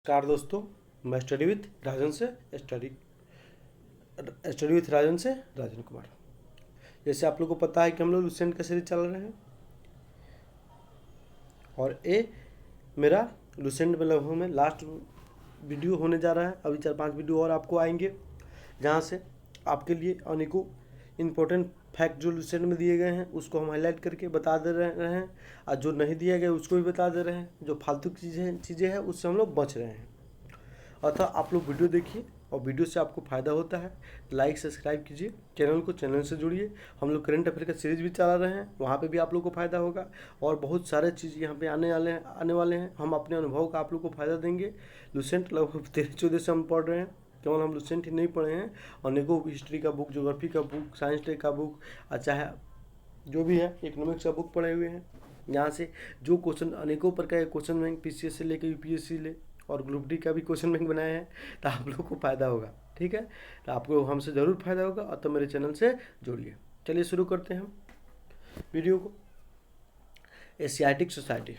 नमस्कार दोस्तों, मैं स्टडी विथ राजन से राजन कुमार। जैसे आप लोग को पता है कि हम लोग लुसेंट का सीरीज चल रहे हैं और ये मेरा लुसेंट में लगभग में लास्ट वीडियो होने जा रहा है। अभी 4-5 वीडियो और आपको आएंगे जहाँ से आपके लिए अनेकों इम्पोर्टेंट फैक्ट जो लुसेंट में दिए गए हैं उसको हम हाईलाइट करके बता दे रहे हैं और जो नहीं दिए गए उसको भी बता दे रहे हैं। जो फालतू चीज़ें हैं उससे हम लोग बच रहे हैं। अतः आप लोग वीडियो देखिए और वीडियो से आपको फ़ायदा होता है तो लाइक सब्सक्राइब कीजिए चैनल से जुड़िए। हम लोग करंट अफेयर का सीरीज भी चला रहे हैं, वहाँ पे भी आप लोग को फ़ायदा होगा और बहुत सारे चीज़ यहाँ पे आने वाले हैं। हम अपने अनुभव का आप लोग को फ़ायदा देंगे। लुसेंट लगभग 13-14 से हम पढ़ रहे हैं। केवल हम लुसेंट ही नहीं पढ़े हैं, अनेकों हिस्ट्री का बुक, ज्योग्राफी का बुक, साइंस टेक का बुक, चाहे जो भी है इकोनॉमिक्स का बुक पढ़े हुए हैं। यहाँ से जो क्वेश्चन अनेकों प्रकार के क्वेश्चन बैंक PCS से लेकर UPSC ले और ग्रुप डी का भी क्वेश्चन बैंक बनाए हैं, तो आप लोग को फ़ायदा होगा। ठीक है, तो आपको हमसे ज़रूर फायदा होगा और तो मेरे चैनल से जुड़िए। चलिए शुरू करते हैं हम वीडियो को। एशियाटिक सोसाइटी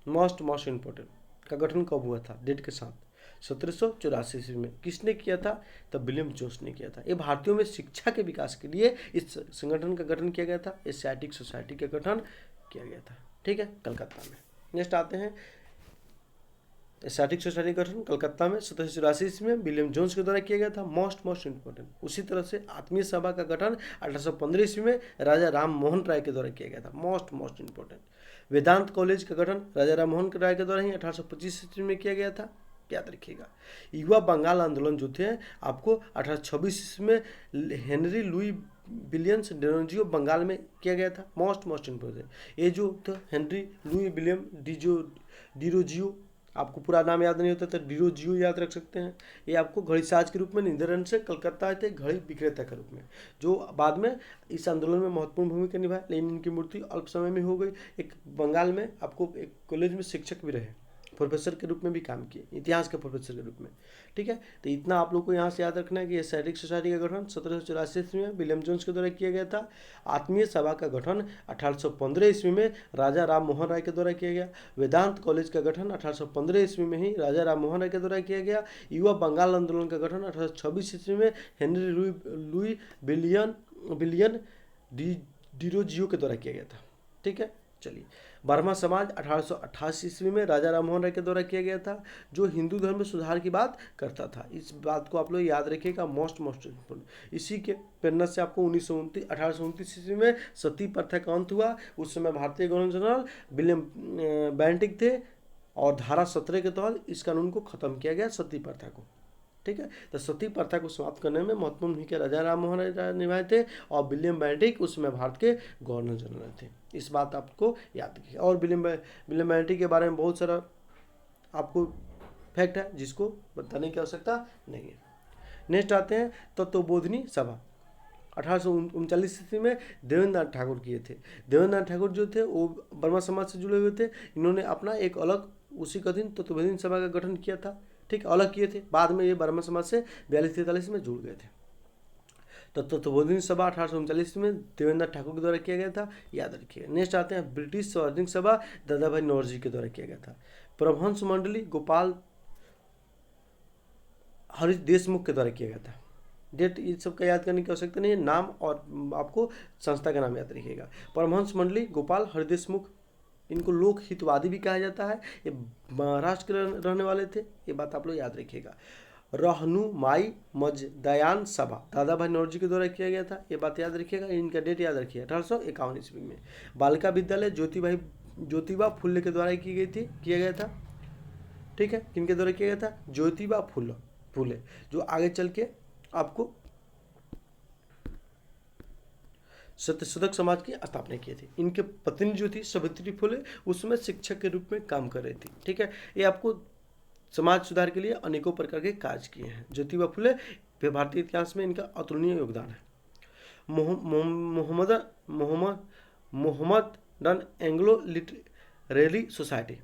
मोस्ट इम्पोर्टेंट का गठन कब हुआ था? डेट के साथ 1784 ईस्वी में। किसने किया था? तब विलियम जोन्स ने किया था। ये भारतीयों में शिक्षा के विकास के लिए इस संगठन का गठन किया गया था। एशियाटिक सोसाइटी का गठन किया गया था, ठीक है, कलकत्ता में। नेक्स्ट आते हैं एशियाटिक सोसाइटी का गठन कलकत्ता में 1784 ईस्वी में विलियम जोन्स के द्वारा किया गया था। Most important. उसी तरह से आत्मीय सभा का गठन 1815 ईस्वी में राजा राम मोहन राय के द्वारा किया गया था। Most important. वेदांत कॉलेज का गठन राजा राम मोहन राय के द्वारा ही 1825 ईस्वी में किया गया था, याद रखिएगा। युवा बंगाल आंदोलन जो थे आपको 1826 ईस्वी में Henry Louis Williams Derozio Bengal में किया गया था। Most important. ये जो था हेनरी लुई विलियम डिरोजियो, आपको पूरा नाम याद नहीं होता तो डिरोजियो याद रख सकते हैं। ये आपको घड़ीसाज के रूप में नीदरलैंड से कलकत्ता आए थे, घड़ी विक्रेता के रूप में, जो बाद में इस आंदोलन में महत्वपूर्ण भूमिका निभाई। लेकिन इनकी मृत्यु अल्प समय में हो गई। एक बंगाल में आपको एक कॉलेज में शिक्षक भी रहे, प्रोफेसर के रूप में भी काम किए, इतिहास के प्रोफेसर के रूप में। ठीक है, तो इतना आप लोग को यहाँ से याद रखना है कि एशियाटिक सोसाइटी का गठन 1784 ईस्वी में विलियम जोन्स के द्वारा किया गया था। आत्मीय सभा का गठन 1815 ईस्वी में राजा राम मोहन राय के द्वारा किया गया। वेदांत कॉलेज का गठन 1815 ईस्वी में ही राजा राम मोहन राय के द्वारा किया गया। युवा बंगाल आंदोलन का गठन 1826 ईस्वी में हेनरी लुई विलियन डिरोजियो के द्वारा किया गया था। ठीक है, चलिए। बर्मा समाज 1888 ईस्वी में राजा राम मोहन राय के द्वारा किया गया था, जो हिंदू धर्म में सुधार की बात करता था। इस बात को आप लोग याद रखिएगा, मोस्ट इम्पोर्टेंट। इसी के प्रेरणा से आपको 1829 ईस्वी में सती प्रथा का अंत हुआ। उस समय भारतीय गवर्नर जनरल विलियम बेंटिक थे और धारा 17 के तहत इस कानून को खत्म किया गया, सती प्रथा को। ठीक है, तो सती प्रथा को समाप्त करने में महत्वपूर्ण भूमिका राजा राम मोहन राय निभाए थे और विलियम बेंटिक उस समय भारत के गवर्नर जनरल थे। इस बात आपको याद रखिए। और विलियम बेंटिक के बारे में बहुत सारा आपको फैक्ट है जिसको बताने की आवश्यकता नहीं है। नेक्स्ट आते हैं तत्वबोधिनी सभा। 1839 ईस्वी में देवेंद्रनाथ ठाकुर किए थे। देवेंद्रनाथ ठाकुर जो थे वो बर्मा समाज से जुड़े हुए थे। इन्होंने अपना एक अलग उसी का दिन तत्वबोधिनी सभा का गठन किया था। ठीक, अलग किए थे। बाद में ये बर्मा समाज से 42-43 में जुड़ गए थे। तो तत्वबोधिनी सभा 1839 में देवेंद्रनाथ ठाकुर के द्वारा किया गया था, याद रखिएगा। नेक्स्ट आते हैं ब्रिटिश सार्वजनिक सभा दादा भाई नौरोजी के द्वारा किया गया था। प्रबंध मंडली गोपाल हरि देशमुख के द्वारा किया गया था। डेट ये सब का याद करने की आवश्यकता नहीं है, नाम और आपको संस्था का नाम याद रखिएगा। परमहंस मंडली गोपाल हरि देशमुख, इनको लोक हितवादी भी कहा जाता है। ये महाराष्ट्र के रहने वाले थे, ये बात आप लोग याद रखिएगा। रहनुमाई मजदयान सभा दादा भाई नौरोजी के द्वारा किया गया था, ये बात याद रखिएगा। इनका डेट याद रखिए 1851 ईस्वी में। बालिका विद्यालय ज्योतिबा फुले के द्वारा किया गया था। ठीक है, किनके द्वारा किया गया था? ज्योतिबा फुले, जो आगे चल के आपको सत्यशोधक समाज की स्थापना की थी। इनके पत्नी जो थी सावित्री फुले उसमें शिक्षक के रूप में काम कर रही थी। ठीक है, ये आपको समाज सुधार के लिए अनेकों प्रकार के कार्य किए हैं। ज्योतिबा फुले भारतीय इतिहास में इनका अतुलनीय योगदान है। मोहम्मदन एंग्लो लिटरेरी सोसाइटी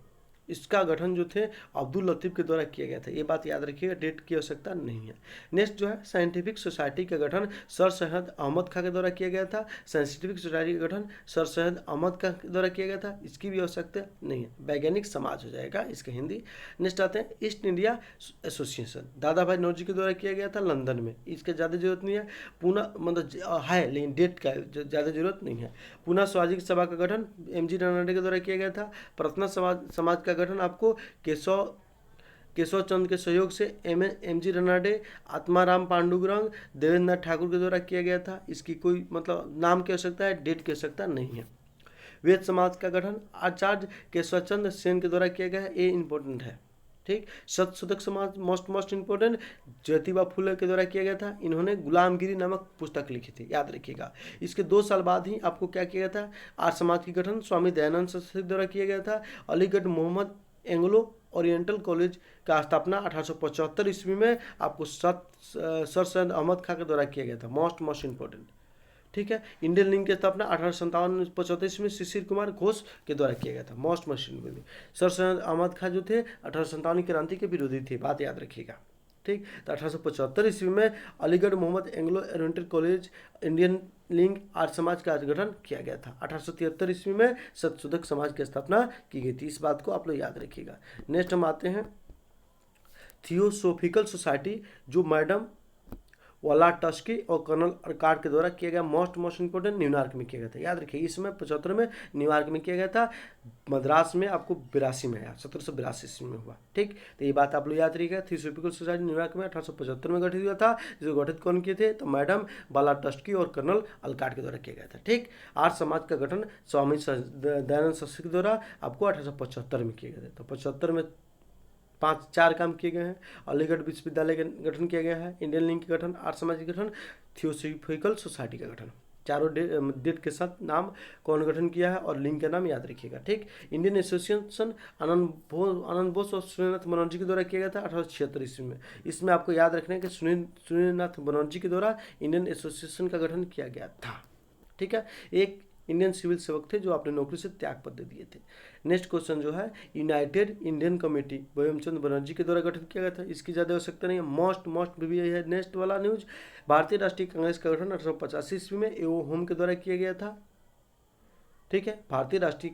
इसका गठन जो थे अब्दुल लतीफ़ के द्वारा किया गया था। ये बात याद रखिएगा, डेट की आवश्यकता नहीं है। नेक्स्ट जो है साइंटिफिक सोसाइटी का गठन सर सैयद अहमद खां के द्वारा किया गया था। साइंटिफिक सोसाइटी का गठन सर सैयद अहमद खां के द्वारा किया गया था, इसकी भी आवश्यकता नहीं है। वैज्ञानिक समाज हो जाएगा इसका हिंदी। नेक्स्ट आते हैं ईस्ट इंडिया एसोसिएशन, दादा भाई नौरोजी के द्वारा किया गया था लंदन में। इसका ज़्यादा जरूरत नहीं है, पूना मतलब है लेकिन डेट का ज़्यादा जरूरत नहीं है। पूना स्वराज्य सभा का गठन एम.जी. रनड़े के द्वारा किया गया था। प्रार्थना समाज का गठन आपको केशव चंद्र के सहयोग से एम.जी. रनड़े, आत्माराम पांडुरंग, देवेंद्र नाथ ठाकुर के द्वारा किया गया था। इसकी कोई मतलब नाम की आवश्यकता है, डेट की आवश्यकता नहीं है। वेद समाज का गठन आचार्य केशवचंद्र सेन के द्वारा किया गया है, ये इंपॉर्टेंट है। ठीक। सतशोधक समाज मोस्ट इंपॉर्टेंट ज्योतिबा फुले के द्वारा किया गया था। इन्होंने गुलामगिरी नामक पुस्तक लिखी थी, याद रखिएगा। इसके 2 साल बाद ही आपको क्या किया गया था, आर्य समाज की गठन स्वामी दयानंद सरस्वती के द्वारा किया गया था। Aligarh Mohammad Anglo Oriental college का स्थापना 1875 ईस्वी में आपको सर सैयद अहमद खां के द्वारा किया गया था। Most important. ठीक है। इंडियन लिंक की स्थापना 1857 में शिशिर कुमार घोष के द्वारा किया गया था। Most important. Sir Syed Ahmad Khan जो थे 1857 क्रांति के विरोधी थे, बात याद रखिएगा। ठीक। तो 1875 ईस्वी में Aligarh Mohammad Anglo Oriental College Indian link Arya Samaj का गठन किया गया था। 1873 ईस्वी में सतशोधक समाज की स्थापना की गई थी। इस बात को आप लोग याद रखिएगा। नेक्स्ट हम आते हैं थियोसोफिकल सोसाइटी, जो मैडम वाला टस्की और कर्नल अर्काट के द्वारा किया गया। मोस्ट इंपोर्टेंट न्यूयॉर्क में किया गया था, याद रखिए। इसमें 75 में न्यूयॉर्क में किया गया था। मद्रास में आपको 82 में आया, 1782 ईस्वी में हुआ। ठीक। तो ये बात आप लोग याद रखिएगा। थियोसोफिकल सोसाइटी न्यूयॉर्क में 1875 में गठित हुआ था। जिसे गठित कौन किए थे, तो मैडम बाला टस्की और कर्नल अलकाट के द्वारा किया गया था। ठीक। आर्य समाज का गठन स्वामी दयानंद सरस्वती के द्वारा आपको 1875 में किया गया था। तो 75 में 4 काम किए गए हैं। अलीगढ़ विश्वविद्यालय का गठन किया गया है। इंडियन लिंक का गठन, आर्य समाज का गठन, थियोसोफिकल सोसाइटी का गठन। चारों डेट के साथ नाम कौन गठन किया है और लिंक का नाम याद रखिएगा। ठीक। इंडियन एसोसिएशन आनंद बोस और सुरेंद्रनाथ बनर्जी के द्वारा किया गया था 1876 ईस्वी में। इसमें आपको याद रखना है कि सुरेंद्रनाथ बनर्जी के द्वारा इंडियन एसोसिएशन का गठन किया गया था। ठीक है। एक इंडियन सिविल सेवक थे जो अपने नौकरी से त्याग पत्र दिए थे। नेक्स्ट क्वेश्चन जो है United Indian committee Bankim Banerjee के द्वारा गठन किया गया था। इसकी ज़्यादा आवश्यकता नहीं है। मोस्ट भी है। नेक्स्ट वाला न्यूज, भारतीय राष्ट्रीय कांग्रेस का गठन 1885 ईस्वी में एओ होम के द्वारा किया गया था। ठीक है। भारतीय राष्ट्रीय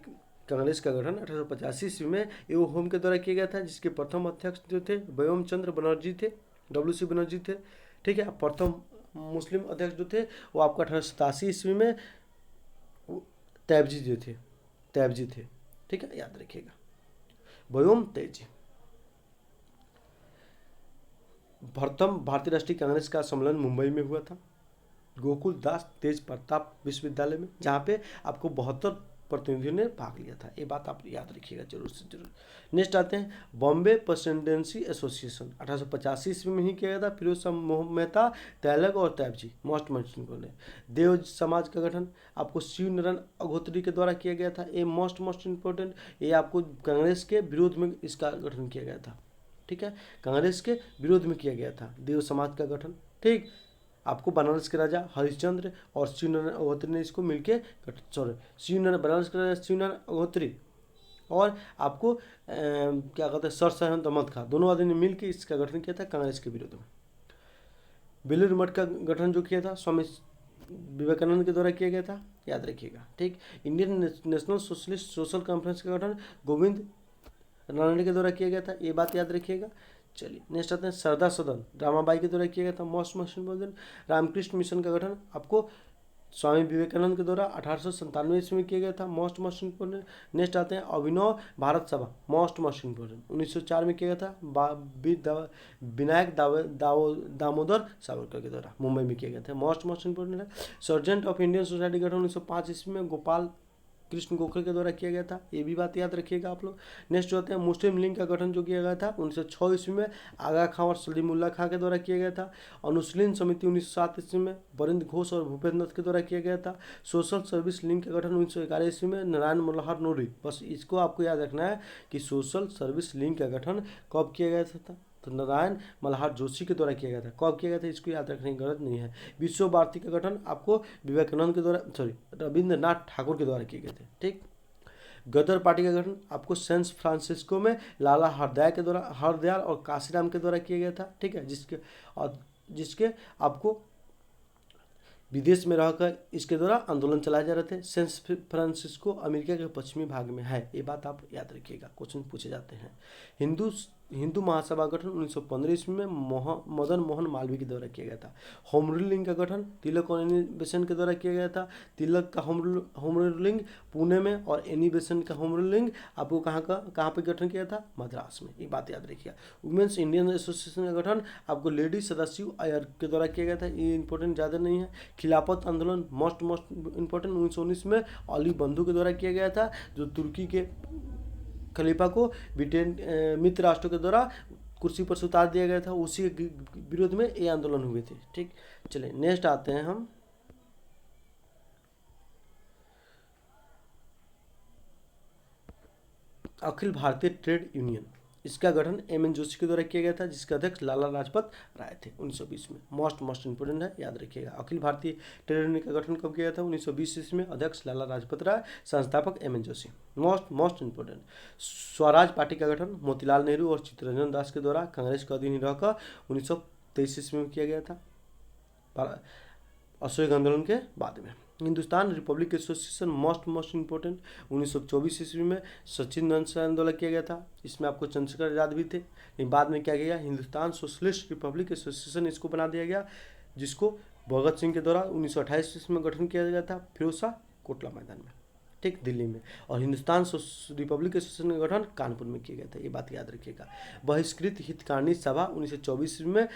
कांग्रेस का गठन 1885 ईस्वी में एओ होम के द्वारा किया गया था, जिसके प्रथम अध्यक्ष जो थे बंकिम चंद्र बनर्जी थे, WC बनर्जी थे। ठीक है। प्रथम मुस्लिम अध्यक्ष जो थे वो आपका 1887 ईस्वी में तैबजी थे। ठीक है, याद रखिएगा। बंकिम तेजी। प्रथम भारतीय राष्ट्रीय कांग्रेस का सम्मेलन मुंबई में हुआ था, गोकुल दास तेज प्रताप विश्वविद्यालय में, जहाँ पे आपको 72 प्रतिनिधियों ने भाग लिया था। ये बात आप याद रखिएगा जरूर से जरूर। नेक्स्ट आते हैं बॉम्बे प्रेसिडेंसी एसोसिएशन, 1885 ईस्वी में ही किया गया था। फिरोज शाह मेहता, तैलक और तैबजी। मोस्ट इंपोर्टेंट है। देव समाज का गठन आपको शिव नारायण अघोत्री के द्वारा किया गया था। ये मोस्ट इंपोर्टेंट, ये आपको कांग्रेस के विरोध में इसका गठन किया गया था। ठीक है, कांग्रेस के विरोध में किया गया था देव समाज का गठन। ठीक, आपको बनारस के राजा हरिश्चंद्र और शिवनारायण अघोत्री ने इसको मिलकर बनारस के राजा शिवनारायण अघोत्री और आपको क्या कहते हैं सर सैयद अहमद खां, दोनों आदमी ने मिलकर इसका गठन किया था कांग्रेस के विरोध में। बेलूर मठ का गठन जो किया था स्वामी विवेकानंद के द्वारा किया गया था, याद रखिएगा। ठीक, Indian national socialist social conference का गठन गोविंद रानडे के द्वारा किया गया था, ये बात याद रखिएगा। चलिए नेक्स्ट आते हैं सरदा सदन रामाबाई के द्वारा किया गया था। Most important. रामकृष्ण मिशन का गठन आपको स्वामी विवेकानंद के द्वारा 1897 ईस्वी में किया गया था। Most important. नेक्स्ट आते हैं अभिनव भारत सभा, मोस्ट इंपोर्टेंट, 1904 में किया गया था। विनायक दामोदर सावरकर के द्वारा मुंबई में किया गया था। मोस्ट इंपोर्टेंट है। सर्जेंट ऑफ इंडियन सोसाइटी गठन 1905 ईस्वी में गोपाल कृष्ण गोखले के द्वारा किया गया था, ये भी बात याद रखिएगा आप लोग। नेक्स्ट होते हैं मुस्लिम लीग का गठन जो किया गया था 1906 ईस्वी में आगा खां और सलीमुल्लाह खां के द्वारा किया गया था। अनुशीलन समिति 1907 ईस्वी में बरिंद घोष और भूपेंद्र दत्त के द्वारा किया गया था। सोशल सर्विस लीग का गठन 1911 ईस्वी में नारायण मनोहर नूरी। बस इसको आपको याद रखना है कि सोशल सर्विस लीग का गठन कब किया गया था, तो नारायण मल्हार जोशी के द्वारा किया गया था। कब किया गया था इसको याद रखने की जरूरत नहीं है। विश्व भारती का गठन आपको विवेकानंद के द्वारा रविंद्रनाथ ठाकुर के द्वारा किए गए थे। ठीक, गदर पार्टी का गठन आपको सैन फ्रांसिस्को में लाला हरदयाल और काशीराम के द्वारा किया गया था। ठीक है, जिसके आपको विदेश में रहकर इसके द्वारा आंदोलन चलाए जा रहे थे। सैन फ्रांसिस्को अमेरिका के पश्चिमी भाग में है, ये बात आप याद रखिएगा, क्वेश्चन पूछे जाते हैं। हिंदू महासभा गठन 1915 ईस्वी में मदन मोहन मालवीय के द्वारा किया गया था। होम रूलिंग का गठन तिलक और एनी बेसेंट के द्वारा किया गया था। तिलक का होम रूलिंग पुणे में और एनी बेसेंट का होम रूलिंग आपको कहाँ पे गठन किया था? मद्रास में, ये बात याद रखिएगा। वुमेन्स इंडियन एसोसिएशन का गठन आपको लेडी सदाशिव अय्यर के द्वारा किया गया था, ये इंपॉर्टेंट ज़्यादा नहीं है। खिलाफत आंदोलन मोस्ट इंपॉर्टेंट 1919 में अली बंधु के द्वारा किया गया था, जो तुर्की के खलीफा को ब्रिटेन मित्र राष्ट्रों के द्वारा कुर्सी पर उतार दिया गया था, उसी के विरोध में ये आंदोलन हुए थे। ठीक, चलिए नेक्स्ट आते हैं हम अखिल भारतीय ट्रेड यूनियन। इसका गठन एम.एन. जोशी के द्वारा किया गया था, जिसके अध्यक्ष लाला लाजपत राय थे 1920 में। मोस्ट इंपोर्टेंट है, याद रखिएगा। अखिल भारतीय ट्रेड यूनियन का गठन कब किया था? 1920 ईस्वी में। अध्यक्ष लाला लाजपत राय, संस्थापक M.N.. Joshi. Most important Swaraj party का गठन मोतीलाल नेहरू और चित्तरंजन दास के द्वारा कांग्रेस का अधीन रहकर 1923 ईस्वी में किया गया था, असहयोग आंदोलन के बाद में। Hindustan Republic association most important 1924 ईस्वी में सचिन नंद से आंदोलन किया गया था। इसमें आपको चंद्रशेखर आजाद भी थे, लेकिन बाद में क्या किया गया? हिंदुस्तान सोशलिस्ट रिपब्लिक एसोसिएशन इसको बना दिया गया, जिसको भगत सिंह के द्वारा 1928 ईस्वी में गठन किया गया था फिरोजशाह कोटला मैदान में, ठीक, दिल्ली में। और हिंदुस्तान रिपब्लिक एसोसिएशन का गठन कानपुर में किया गया था, ये बात याद रखिएगा। बहिष्कृत हितकारिणी सभा 1924 ईस्वी में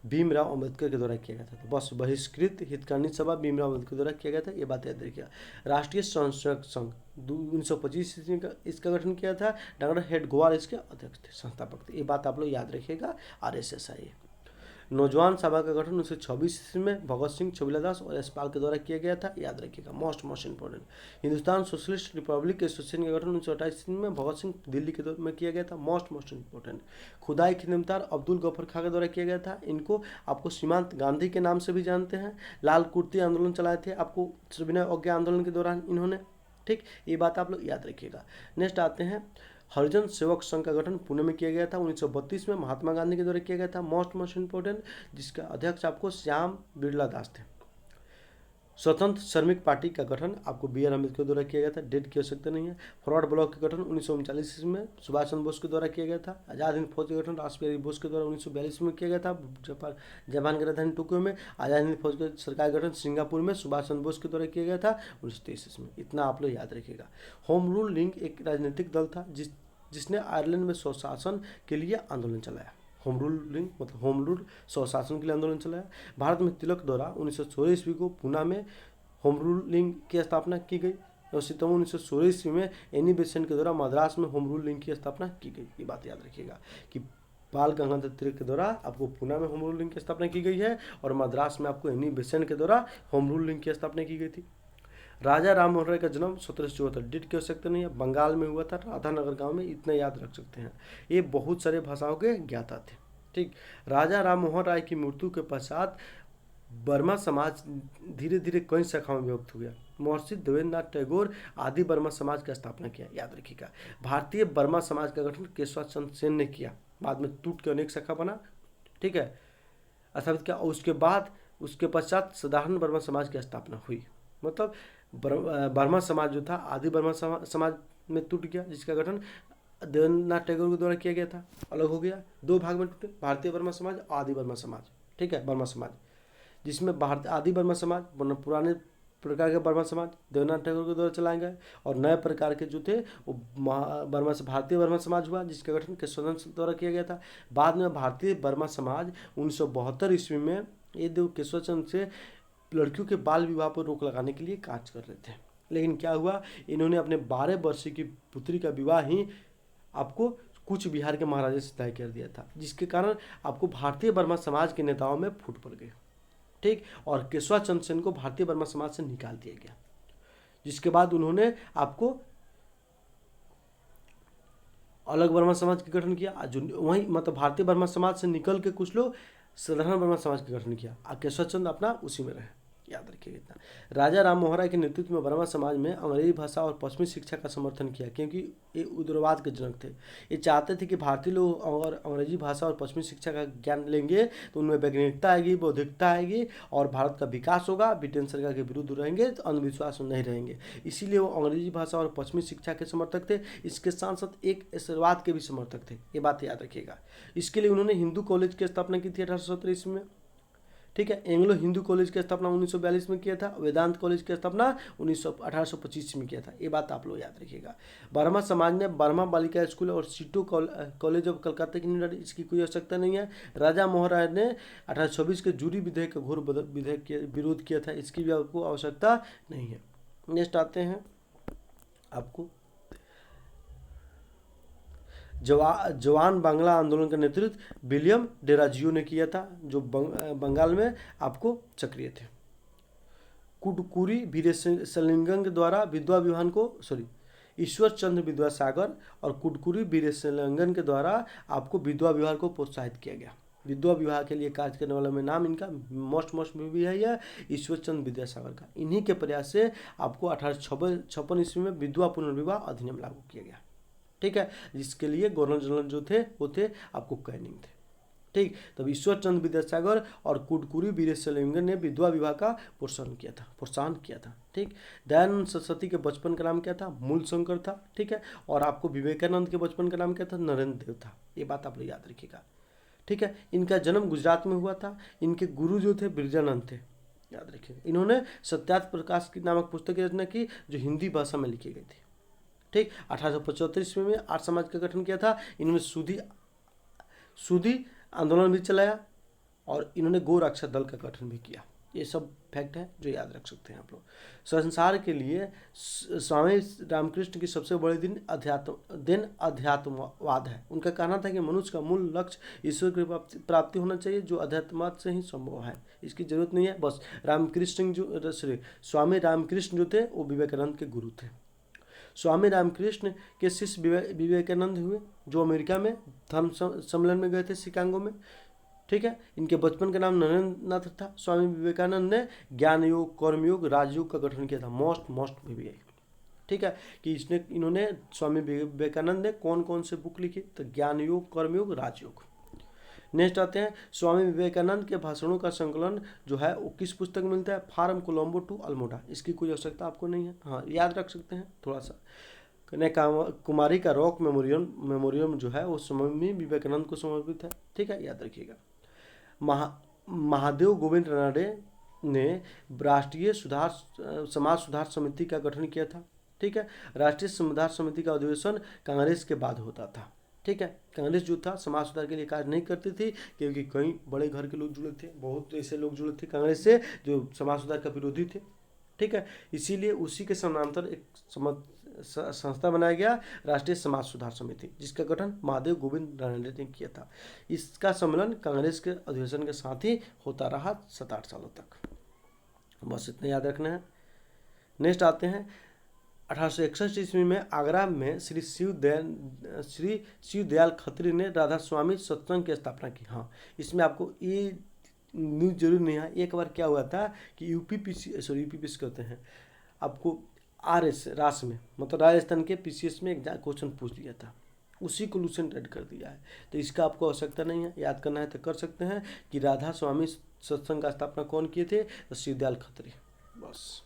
भीमराव अंबेडकर के द्वारा किया गया था। तो बस बहिष्कृत हितकारिणी सभा भीमराव अंबेडकर के द्वारा किया गया था, ये बात याद रखिएगा। राष्ट्रीय स्वयंसेवक संघ 1925 ईस्वी का इसका गठन किया था, डॉक्टर हेडगेवार इसके अध्यक्ष थे, संस्थापक थे, ये बात आप लोग याद रखिएगा। RSSI नौजवान सभा का गठन 1926 ईस्वी में भगत सिंह, छबीला दास और यशपाल के द्वारा किया गया था, याद रखिएगा। Most important Hindustan socialist Republic association का गठन 1928 ईस्वी में भगत सिंह, दिल्ली के में किया गया था। मोस्ट इंपोर्टेंट खुदाई खिदमतगार अब्दुल गफर खां के द्वारा किया गया था। इनको आपको सीमांत गांधी के नाम से भी जानते हैं। लाल कुर्ती आंदोलन चलाए थे आपको सविनय अवज्ञा आंदोलन के दौरान इन्होंने, ठीक, ये बात आप लोग याद रखिएगा। नेक्स्ट आते हैं हरिजन सेवक संघ का गठन पुणे में किया गया था 1932 में, महात्मा गांधी के द्वारा किया गया था। मोस्ट इंपोर्टेंट जिसका अध्यक्ष आपको श्याम बिरला दास थे। स्वतंत्र श्रमिक पार्टी का गठन आपको BR अम्बेडकर द्वारा किया गया था, डेट की आवश्यकता नहीं है। फॉरवर्ड ब्लॉक का गठन 1939 ईस्वी में सुभाष चंद्र बोस के द्वारा किया गया था। आज़ाद हिंद फौज का गठन राष्ट्रपति बोस के द्वारा 1942 में किया गया था, जापान की राजधानी टोक्यो में। आज़ाद हिंद फौज का सरकार गठन सिंगापुर में सुभाष चंद्र बोस के द्वारा किया गया था 1923 ईस्वी में। इतना आप लोग याद रखिएगा। होम रूल लीग एक राजनीतिक दल था जिसने आयरलैंड में स्वशासन के लिए आंदोलन चलाया। होम रूलिंग मतलब होम रूल स्वशासन के लिए आंदोलन चलाया। भारत में तिलक द्वारा 1916 ईस्वी को पूना में होम रूलिंग की स्थापना की गई और सितंबर 1916 ईस्वी में एनी बेसेंट के द्वारा मद्रास में होम रूलिंग की स्थापना की गई। ये बात याद रखिएगा कि बाल गंगाधर तिलक के द्वारा आपको पूना में होम रूलिंग की स्थापना की गई है और मद्रास में आपको एनी बेसेंट के द्वारा होम रूलिंग की स्थापना की गई थी। राजा राम मोहन राय का जन्म 1774, डेट की आवश्यकता नहीं है, बंगाल में हुआ था, राधानगर गांव में, इतना याद रख सकते हैं। ये बहुत सारे भाषाओं के ज्ञाता थे, ठीक। राजा राम मोहन राय की मृत्यु के पश्चात बर्मा समाज धीरे धीरे कई शाखाओं में विभक्त हो गया। महर्षि देवेंद्रनाथ टैगोर आदि बर्मा समाज की स्थापना किया, याद रखिएगा। भारतीय बर्मा समाज का गठन केशव चंद्र सेन ने किया, बाद में टूट के अनेक शाखा बना, ठीक है, अर्थात क्या। उसके पश्चात साधारण बर्मा समाज की स्थापना हुई, मतलब बर्मा समाज जो था आदि बर्मा समाज में टूट गया, जिसका गठन देवेंद्रनाथ टैगोर के द्वारा किया गया था, अलग हो गया, दो भाग में टूटे, भारतीय बर्मा समाज, आदि बर्मा समाज, ठीक है, बर्मा समाज, जिसमें आदि बर्मा समाज पुराने प्रकार के बर्मा समाज देवेंद्रनाथ टैगोर के द्वारा चलाए गए और नए प्रकार के जो थे वो बर्मा से भारतीय बर्मा समाज हुआ, जिसका गठन केशव चंद्र द्वारा किया गया था। बाद में भारतीय बर्मा समाज 1972 ईस्वी में ये देव केशव चंद्र से लड़कियों के बाल विवाह पर रोक लगाने के लिए कार्य कर रहे थे, लेकिन क्या हुआ, इन्होंने अपने 12 वर्षीय की पुत्री का विवाह ही आपको कूच बिहार के महाराजा से तय कर दिया था, जिसके कारण आपको भारतीय बर्मा समाज के नेताओं में फूट पड़ गई, ठीक। और केशव चंद्र सेन को भारतीय बर्मा समाज से निकाल दिया गया, जिसके बाद उन्होंने आपको अलग बर्मा समाज का गठन किया। जो वहीं मतलब भारतीय बर्मा समाज से निकल के कुछ लोग साधारण बर्मा समाज का गठन किया और केशव चंद्र अपना उसी में रहे, याद रखिएगा इतना। राजा राम मोहन राय के नेतृत्व में बर्मा समाज में अंग्रेजी भाषा और पश्चिमी शिक्षा का समर्थन किया, क्योंकि ये उग्रवाद के जनक थे। ये चाहते थे कि भारतीय लोग और अंग्रेजी भाषा और पश्चिमी शिक्षा का ज्ञान लेंगे तो उनमें वैज्ञानिकता आएगी, बौद्धिकता आएगी और भारत का विकास होगा। ब्रिटेन सरकार के विरुद्ध रहेंगे तो अंधविश्वास में नहीं रहेंगे, इसीलिए वो अंग्रेजी भाषा और पश्चिमी शिक्षा के समर्थक थे। इसके साथ साथ एक ऐशर्यवाद के भी समर्थक थे, ये बात याद रखिएगा। इसके लिए उन्होंने हिंदू कॉलेज की स्थापना की थी 1817 ईस्वी में, ठीक है। एंग्लो हिंदू कॉलेज की स्थापना 1942 में किया था। वेदांत कॉलेज की स्थापना 1825 में किया था, ये बात आप लोग याद रखिएगा। बर्मा समाज ने बर्मा बालिका स्कूल और सीटो कॉलेज ऑफ कलकत्ता की नींव डाली, इसकी कोई आवश्यकता नहीं है। राजा मोहन राय ने 1826 के जूरी विधेयक का घोर विधेयक के विरोध किया था, इसकी भी आपको आवश्यकता नहीं है। नेक्स्ट आते हैं आपको जवान बांग्ला आंदोलन का नेतृत्व विलियम डेराजियो ने किया था, जो बंगाल में आपको सक्रिय थे। कुडकुरी वीरेशलिंगम के द्वारा विधवा विवाह को ईश्वर चंद्र विद्यासागर और कुडकुरी वीरेशलिंगम के द्वारा आपको विधवा विवाह को प्रोत्साहित किया गया। विधवा विवाह के लिए कार्य करने वाला में नाम इनका मोस्ट भी है यह ईश्वर चंद्र विद्यासागर का। इन्हीं के प्रयास से आपको 1856 ईस्वी में विधवा पुनर्विवाह अधिनियम लागू किया गया, ठीक है, जिसके लिए गवर्नर जनरल जो थे वो थे आपको कैनिंग थे, ठीक। तब ईश्वर चंद्र विद्यासागर और कुडकुरी वीरेशलिंगम ने विधवा विवाह का प्रोत्साहन किया था, ठीक। दयानंद सरस्वती के बचपन का नाम क्या था? मूल शंकर था, ठीक है। और आपको विवेकानंद के बचपन का नाम क्या था? नरेंद्र देव था, ये बात आप लोग याद रखिएगा, ठीक है। इनका जन्म गुजरात में हुआ था। इनके गुरु जो थे बिरजानंद थे, याद रखिएगा। इन्होंने सत्यार्थ प्रकाश की नामक पुस्तक की रचना की, जो हिंदी भाषा में लिखी गई थी, ठीक। 1875 ईस्वी में आर्य समाज का गठन किया था। इन्होंने सूदी आंदोलन भी चलाया और इन्होंने गो रक्षा दल का गठन भी किया। ये सब फैक्ट है जो याद रख सकते हैं आप लोग। संसार के लिए स्वामी रामकृष्ण की सबसे बड़ी दिन अध्यात्मवाद है। उनका कहना था कि मनुष्य का मूल लक्ष्य ईश्वर की प्राप्ति होना चाहिए, जो अध्यात्मवाद से ही संभव है, इसकी जरूरत नहीं है। बस स्वामी रामकृष्ण जो थे वो विवेकानंद के गुरु थे। स्वामी रामकृष्ण के शिष्य विवेकानंद हुए, जो अमेरिका में धर्म सम्मेलन में गए थे, शिकागो में, ठीक है। इनके बचपन का नाम नरेंद्रनाथ था। स्वामी विवेकानंद ने ज्ञान योग, कर्मयोग, राजयोग का गठन किया था, मोस्ट भी, ठीक है। कि इन्होंने स्वामी विवेकानंद ने कौन कौन से बुक लिखी? तो ज्ञान योग, कर्मयोग, राजयोग। नेक्स्ट आते हैं स्वामी विवेकानंद के भाषणों का संकलन जो है वो किस पुस्तक में मिलता है? From Colombo to Almora. इसकी कोई आवश्यकता आपको नहीं है, हाँ याद रख सकते हैं थोड़ा सा। कुमारी का रॉक मेमोरियम जो है वो स्वामी विवेकानंद को समर्पित है, ठीक है, याद रखिएगा। महादेव गोविंद रानडे ने राष्ट्रीय समाज सुधार समिति का गठन किया था, ठीक है। राष्ट्रीय सुधार समिति का अधिवेशन कांग्रेस के बाद होता था, ठीक है। कांग्रेस जो था समाज सुधार के लिए कार्य नहीं करती थी, क्योंकि कई बड़े घर के लोग जुड़े थे, बहुत ऐसे लोग जुड़े थे कांग्रेस से जो समाज सुधार का विरोधी थे, ठीक है। इसीलिए उसी के समानांतर एक संस्था बनाया गया, राष्ट्रीय समाज सुधार समिति, जिसका गठन महादेव गोविंद रानडे ने किया था। इसका सम्मेलन कांग्रेस के अधिवेशन के साथ ही होता रहा 7-8 सालों तक, बस इतना याद रखना है। नेक्स्ट आते हैं 1861 ईस्वी में आगरा में श्री शिवदयाल खत्री ने राधा स्वामी सत्संग की स्थापना की। हाँ, इसमें आपको ये न्यूज़ जरूर नहीं है। एक बार क्या हुआ था कि यूपीपीसी कहते हैं आपको रास में, मतलब राजस्थान के पीसीएस में एक क्वेश्चन पूछ लिया था, उसी को लूसेंट ऐड कर दिया है, तो इसका आपको आवश्यकता नहीं है। याद करना है तो कर सकते हैं कि राधा स्वामी सत्संग का स्थापना कौन किए थे? तो शिवदयाल खत्री। बस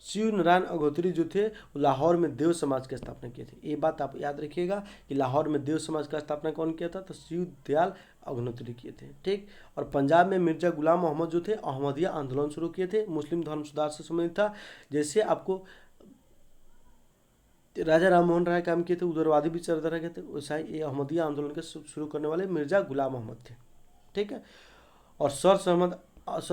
शिव नारायण अग्निहोत्री जो थे वो लाहौर में देव समाज की स्थापना किए थे। ये बात आप याद रखिएगा कि लाहौर में देव समाज का स्थापना कौन किया था? तो शिवदयाल अग्निहोत्री किए थे, ठीक। और पंजाब में मिर्जा गुलाम मोहम्मद जो थे अहमदिया आंदोलन शुरू किए थे, मुस्लिम धर्म सुधार से संबंधित था। जैसे आपको राजा राम मोहन राय काम किए थे, उदारवादी विचारधारा के थे, वैसा ही ये अहमदिया आंदोलन के शुरू करने वाले मिर्जा गुलाम मोहम्मद थे, ठीक है। और सर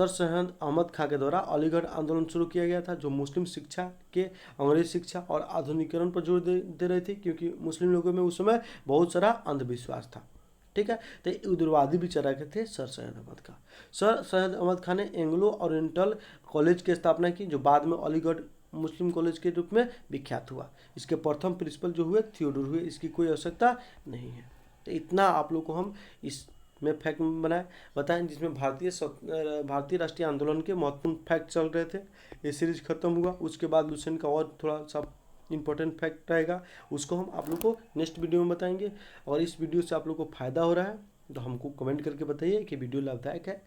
सैयद अहमद खां के द्वारा अलीगढ़ आंदोलन शुरू किया गया था, जो मुस्लिम शिक्षा के अंग्रेजी शिक्षा और आधुनिकीकरण पर जोर दे रही थी, क्योंकि मुस्लिम लोगों में उस समय बहुत सारा अंधविश्वास था, ठीक है। तो उग्रवादी विचारक थे सर सैयद अहमद खां। सर सैयद अहमद खां ने एंग्लो ओरिएंटल कॉलेज की स्थापना की, जो बाद में अलीगढ़ मुस्लिम कॉलेज के रूप में विख्यात हुआ। इसके प्रथम प्रिंसिपल जो हुए थियोडोर हुए, इसकी कोई आवश्यकता नहीं है। तो इतना आप लोग को हम इस में फैक्ट बनाए बताएं, जिसमें भारतीय राष्ट्रीय आंदोलन के महत्वपूर्ण फैक्ट चल रहे थे। ये सीरीज खत्म हुआ, उसके बाद लुसेंट का और थोड़ा सा इंपॉर्टेंट फैक्ट रहेगा, उसको हम आप लोग को नेक्स्ट वीडियो में बताएंगे। और इस वीडियो से आप लोग को फायदा हो रहा है तो हमको कमेंट करके बताइए कि वीडियो लाभदायक है।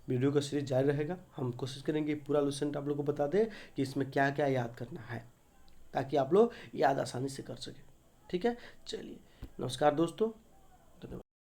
वीडियो का सीरीज जारी रहेगा, हम कोशिश करेंगे पूरा लुसेंट आप लोग को बता दें कि इसमें क्या क्या याद करना है, ताकि आप लोग याद आसानी से कर सकें। ठीक है, चलिए नमस्कार दोस्तों, धन्यवाद।